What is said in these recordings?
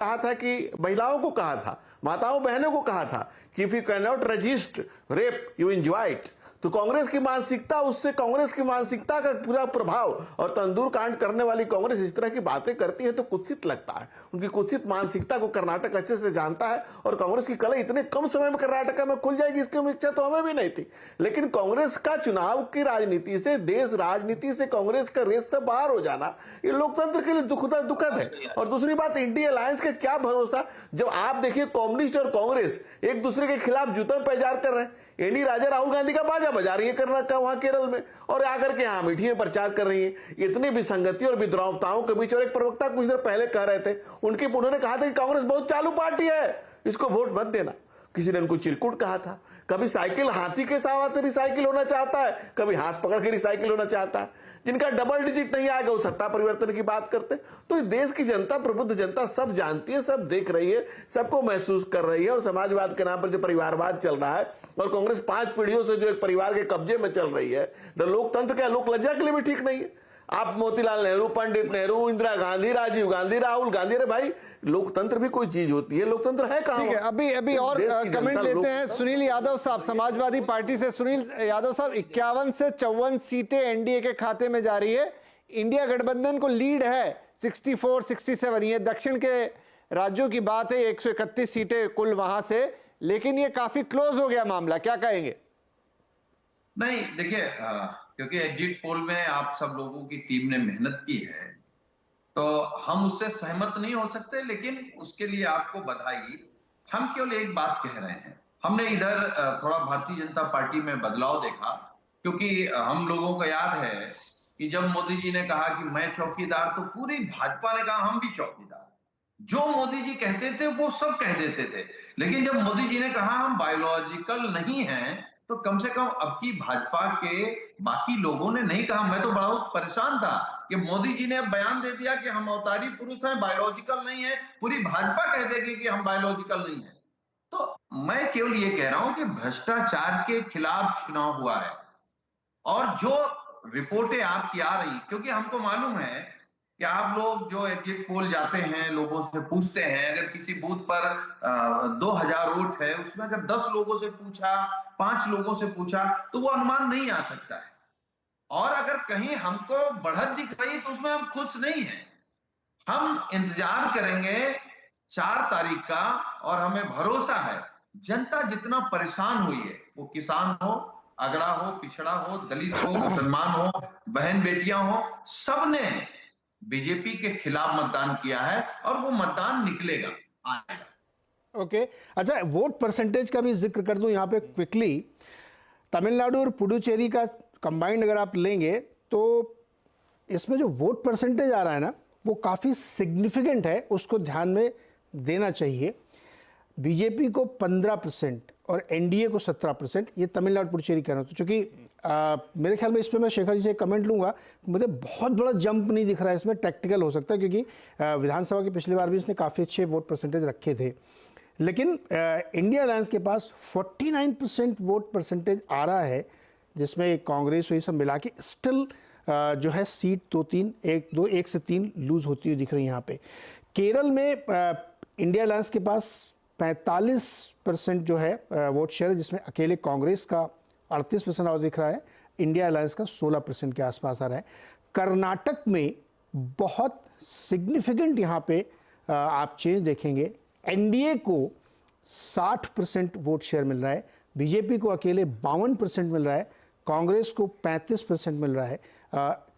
कहा था कि महिलाओं को कहा था, माताओं बहनों को कहा था कि if you can not resist rape you enjoy it. तो कांग्रेस की मानसिकता, उससे कांग्रेस की मानसिकता का पूरा प्रभाव, और तंदूर कांड करने वाली कांग्रेस इस तरह की बातें करती है तो कुत्सित लगता है। उनकी कुत्सित मानसिकता को कर्नाटक अच्छे से जानता है, और कांग्रेस की कला इतने कम समय में कर्नाटक में खुल जाएगी इसकी इच्छा तो हमें भी नहीं थी। लेकिन कांग्रेस का चुनाव की राजनीति से, देश राजनीति से कांग्रेस का रेस से बाहर हो जाना, ये लोकतंत्र के लिए दुखद है। और दूसरी बात, इंडिया अलायंस का क्या भरोसा, जब आप देखिए कम्युनिस्ट और कांग्रेस एक दूसरे के खिलाफ जूता पैजार कर रहे हैं। एनी राजा राहुल गांधी का बाजा बजा रही है कर्नाटक वहां केरल में, और आकर के यहां मीठी में प्रचार कर रही है। इतनी विसंगति और विद्रोहताओं के बीच, और एक प्रवक्ता कुछ देर पहले कह रहे थे, उन्होंने कहा था कि कांग्रेस बहुत चालू पार्टी है, इसको वोट मत देना। किसी ने उनको चिरकुट कहा था। कभी साइकिल हाथी के साथ रिसाइकिल होना चाहता है, कभी हाथ पकड़ के रिसाइकिल होना चाहता है। जिनका डबल डिजिट नहीं आएगा वो सत्ता परिवर्तन की बात करते। तो इस देश की जनता, प्रबुद्ध जनता सब जानती है, सब देख रही है, सबको महसूस कर रही है। और समाजवाद के नाम पर जो परिवारवाद चल रहा है, और कांग्रेस 5 पीढ़ियों से जो एक परिवार के कब्जे में चल रही है, तो लोकतंत्र क्या, लोक लज्जा के लिए भी ठीक नहीं है। आप मोतीलाल नेहरू, पंडित नेहरू, इंदिरा गांधी, राजीव गांधी, राहुल गांधी, अरे भाई लोकतंत्र भी कोई चीज होती है, लोकतंत्र है कहां? ठीक है, अभी और कमेंट लेते हैं सुनील यादव साहब समाजवादी पार्टी से। सुनील यादव साहब, 51 से 54 सीटें एनडीए के खाते में जा रही है। इंडिया गठबंधन को लीड है 64, 67। ये दक्षिण के राज्यों की बात है, 131 सीटें कुल वहां से, लेकिन ये काफी क्लोज हो गया मामला, क्या कहेंगे? नहीं देखिए, क्योंकि एग्जिट पोल में आप सब लोगों की टीम ने मेहनत की है, तो हम उससे सहमत नहीं हो सकते, लेकिन उसके लिए आपको बधाई। हम केवल एक बात कह रहे हैं, हमने इधर थोड़ा भारतीय जनता पार्टी में बदलाव देखा, क्योंकि हम लोगों को याद है कि जब मोदी जी ने कहा कि मैं चौकीदार, तो पूरी भाजपा ने कहा हम भी चौकीदार। जो मोदी जी कहते थे वो सब कह देते थे, लेकिन जब मोदी जी ने कहा हम बायोलॉजिकल नहीं हैं, तो कम से कम अब की भाजपा के बाकी लोगों ने नहीं कहा। मैं तो बहुत परेशान था कि मोदी जी ने अब बयान दे दिया कि हम अवतारी पुरुष हैं, बायोलॉजिकल नहीं है। पूरी भाजपा कह देगी कि हम बायोलॉजिकल नहीं है। तो मैं केवल ये कह रहा हूं कि भ्रष्टाचार के खिलाफ चुनाव हुआ है, और जो रिपोर्टें आपकी आ रही, क्योंकि हमको मालूम है कि आप लोग जो एग्जिट पोल जाते हैं, लोगों से पूछते हैं, अगर किसी बूथ पर 2000 वोट है, उसमें अगर 10 लोगों से पूछा, 5 लोगों से पूछा, तो वो अनुमान नहीं आ सकता है। और अगर कहीं हमको बढ़त दिख रही तो उसमें हम खुश नहीं हैं। हम इंतजार करेंगे 4 तारीख का, और हमें भरोसा है जनता जितना परेशान हुई है, वो किसान हो, अगड़ा हो, पिछड़ा हो, दलित हो, मुसलमान हो, बहन बेटियां हो, सबने बीजेपी के खिलाफ मतदान किया है, और वो मतदान निकलेगा, आएगा। ओके, अच्छा वोट परसेंटेज का भी जिक्र कर दूं यहां पे क्विकली। तमिलनाडु और पुडुचेरी का कंबाइंड अगर आप लेंगे तो इसमें जो वोट परसेंटेज आ रहा है ना, वो काफ़ी सिग्निफिकेंट है, उसको ध्यान में देना चाहिए। बीजेपी को 15% और एनडीए को 17%, ये तमिलनाडु पुडुचेरी कह रहा हूँ। तो चूंकि मेरे ख्याल में इस पर मैं शेखर जी से कमेंट लूँगा, मुझे बहुत बड़ा जंप नहीं दिख रहा है इसमें, टेक्टिकल हो सकता है, क्योंकि विधानसभा की पिछली बार भी इसने काफ़ी अच्छे वोट परसेंटेज रखे थे। लेकिन इंडिया अलायंस के पास 49% वोट परसेंटेज आ रहा है, जिसमें कांग्रेस हुई सब मिला के स्टिल जो है सीट 1 से 3 लूज होती हुई दिख रही है यहाँ पे। केरल में इंडिया अलायंस के पास 45% जो है वोट शेयर है, जिसमें अकेले कांग्रेस का 38% और दिख रहा है, इंडिया अलायंस का 16% के आसपास आ रहा है। कर्नाटक में बहुत सिग्निफिकेंट यहाँ पे आप चेंज देखेंगे। एनडीए को 60% वोट शेयर मिल रहा है, बीजेपी को अकेले 52% मिल रहा है, कांग्रेस को 35% मिल रहा है।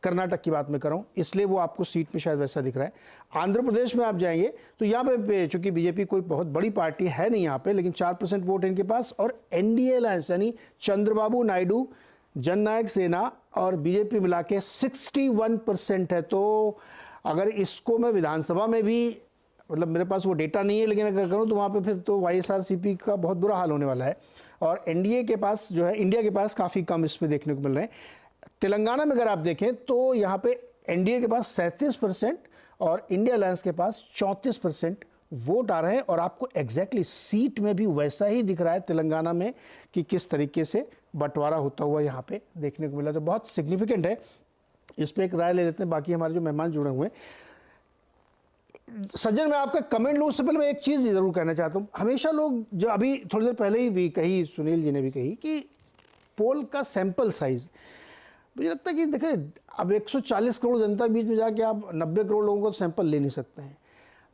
कर्नाटक की बात मैं कर रहा हूँ, इसलिए वो आपको सीट में शायद वैसा दिख रहा है। आंध्र प्रदेश में आप जाएंगे तो यहाँ पे चूंकि बीजेपी कोई बहुत बड़ी पार्टी है नहीं यहाँ पे, लेकिन 4% वोट इनके पास, और एनडीए अलायंस यानी चंद्रबाबू नायडू, जननायक सेना और बीजेपी मिला के 61% है। तो अगर इसको मैं विधानसभा में भी, मतलब मेरे पास वो डेटा नहीं है, लेकिन अगर करूँ तो वहाँ पे फिर तो वाईएसआरसीपी का बहुत बुरा हाल होने वाला है। और एनडीए के पास जो है, इंडिया के पास काफ़ी कम इसमें देखने को मिल रहे हैं। तेलंगाना में अगर आप देखें तो यहाँ पे एनडीए के पास 37% और इंडिया अलायंस के पास 34% वोट आ रहे हैं। और आपको एग्जैक्टली सीट में भी वैसा ही दिख रहा है तेलंगाना में कि किस तरीके से बंटवारा होता हुआ यहाँ पे देखने को मिला। तो बहुत सिग्निफिकेंट है। इस पर एक राय ले लेते हैं, बाकी हमारे जो मेहमान जुड़े हुए हैं। सज्जन, मैं आपका कमेंट लूँ उससे पहले मैं एक चीज़ ज़रूर कहना चाहता हूँ। हमेशा लोग, जो अभी थोड़ी देर पहले ही भी कही, सुनील जी ने भी कही कि पोल का सैंपल साइज, मुझे लगता है कि देखिए अब 140 करोड़ जनता के बीच में जाके आप 90 करोड़ लोगों को सैंपल ले नहीं सकते हैं।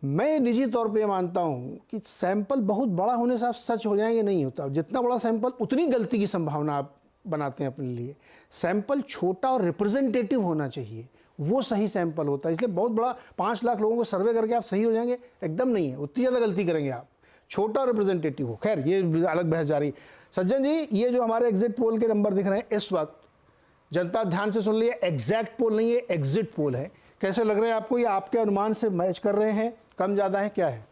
मैं निजी तौर पे मानता हूँ कि सैंपल बहुत बड़ा होने से आप सच हो जाएंगे, नहीं होता। जितना बड़ा सैंपल उतनी गलती की संभावना आप बनाते हैं अपने लिए। सैंपल छोटा और रिप्रेजेंटेटिव होना चाहिए, वो सही सैंपल होता है। इसलिए बहुत बड़ा 5 लाख लोगों को सर्वे करके आप सही हो जाएंगे, एकदम नहीं है, उतनी ज़्यादा गलती करेंगे आप। छोटा और रिप्रेजेंटेटिव हो, खैर ये अलग बहस जा रही। सज्जन जी, ये जो हमारे एग्जिट पोल के नंबर दिख रहे हैं इस वक्त, जनता ध्यान से सुन लिए, एग्जैक्ट पोल नहीं है, एग्जिट पोल है। कैसे लग रहे हैं आपको? ये आपके अनुमान से मैच कर रहे हैं, कम ज़्यादा है, क्या है?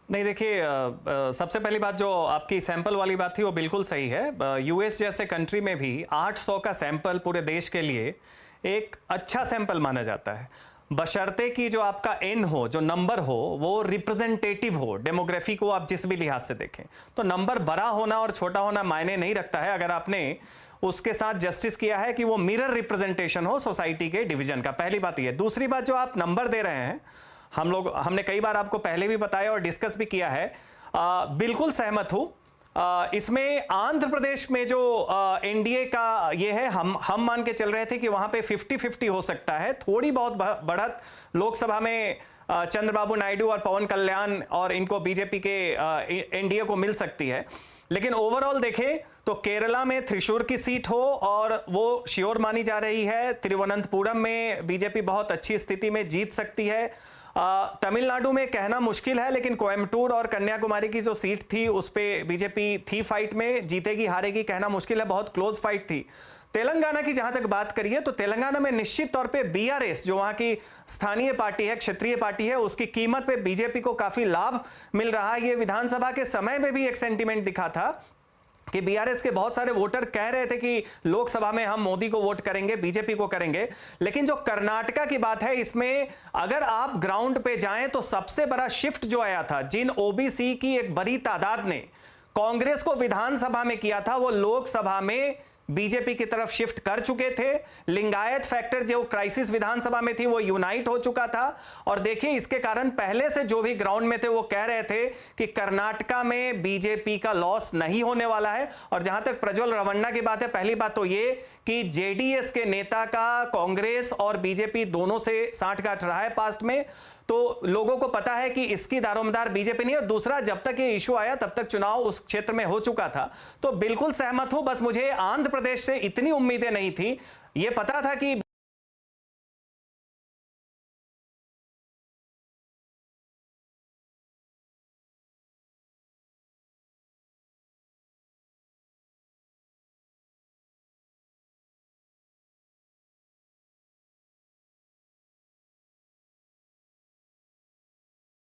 नहीं, देखिए, सबसे पहली बात जो आपकी सैंपल वाली बात थी वो बिल्कुल सही है। यूएस जैसे कंट्री में भी 800 का सैंपल पूरे देश के लिए एक अच्छा सैंपल माना जाता है, बशर्ते कि जो आपका एन हो, जो नंबर हो, वो रिप्रेजेंटेटिव हो। डेमोग्राफी को आप जिस भी लिहाज से देखें तो नंबर बड़ा होना और छोटा होना मायने नहीं रखता है, अगर आपने उसके साथ जस्टिस किया है कि वो मिरर रिप्रेजेंटेशन हो सोसाइटी के डिवीजन का। पहली बात ये। दूसरी बात, जो आप नंबर दे रहे हैं, हमने कई बार आपको पहले भी बताया और डिस्कस भी किया है, बिल्कुल सहमत हूं। इसमें आंध्र प्रदेश में जो एनडीए का ये है, हम मान के चल रहे थे कि वहां पे 50-50 हो सकता है, थोड़ी बहुत बढ़त लोकसभा में चंद्रबाबू नायडू और पवन कल्याण और इनको बीजेपी के एनडीए को मिल सकती है। लेकिन ओवरऑल देखें तो केरला में त्रिशूर की सीट हो और वो श्योर मानी जा रही है। तिरुवनंतपुरम में बीजेपी बहुत अच्छी स्थिति में जीत सकती है। तमिलनाडु में कहना मुश्किल है, लेकिन कोयम्बटूर और कन्याकुमारी की जो सीट थी उस पे बीजेपी थी फाइट में, जीतेगी हारेगी कहना मुश्किल है, बहुत क्लोज फाइट थी। तेलंगाना की जहां तक बात करिए तो तेलंगाना में निश्चित तौर पे बीआरएस, जो वहां की स्थानीय पार्टी है, क्षेत्रीय पार्टी है, उसकी कीमत पे बीजेपी को काफी लाभ मिल रहा है। ये विधानसभा के समय में भी एक सेंटीमेंट दिखा था कि बीआरएस के बहुत सारे वोटर कह रहे थे कि लोकसभा में हम मोदी को वोट करेंगे, बीजेपी को करेंगे। लेकिन जो कर्नाटका की बात है, इसमें अगर आप ग्राउंड पे जाएं तो सबसे बड़ा शिफ्ट जो आया था, जिन ओबीसी की एक बड़ी तादाद ने कांग्रेस को विधानसभा में किया था, वो लोकसभा में बीजेपी की तरफ शिफ्ट कर चुके थे। लिंगायत फैक्टर जो क्राइसिस विधानसभा में थी वो यूनाइट हो चुका था। और देखिए, इसके कारण पहले से जो भी ग्राउंड में थे वो कह रहे थे कि कर्नाटका में बीजेपी का लॉस नहीं होने वाला है। और जहां तक प्रज्वल रवन्ना की बात है, पहली बात तो ये कि जेडीएस के नेता का कांग्रेस और बीजेपी दोनों से साठगांठ रहा है पास्ट में, तो लोगों को पता है कि इसकी दारोमदार बीजेपी नहीं। और दूसरा, जब तक ये इशू आया तब तक चुनाव उस क्षेत्र में हो चुका था। तो बिल्कुल सहमत हूं, बस मुझे आंध्र प्रदेश से इतनी उम्मीदें नहीं थी। ये पता था कि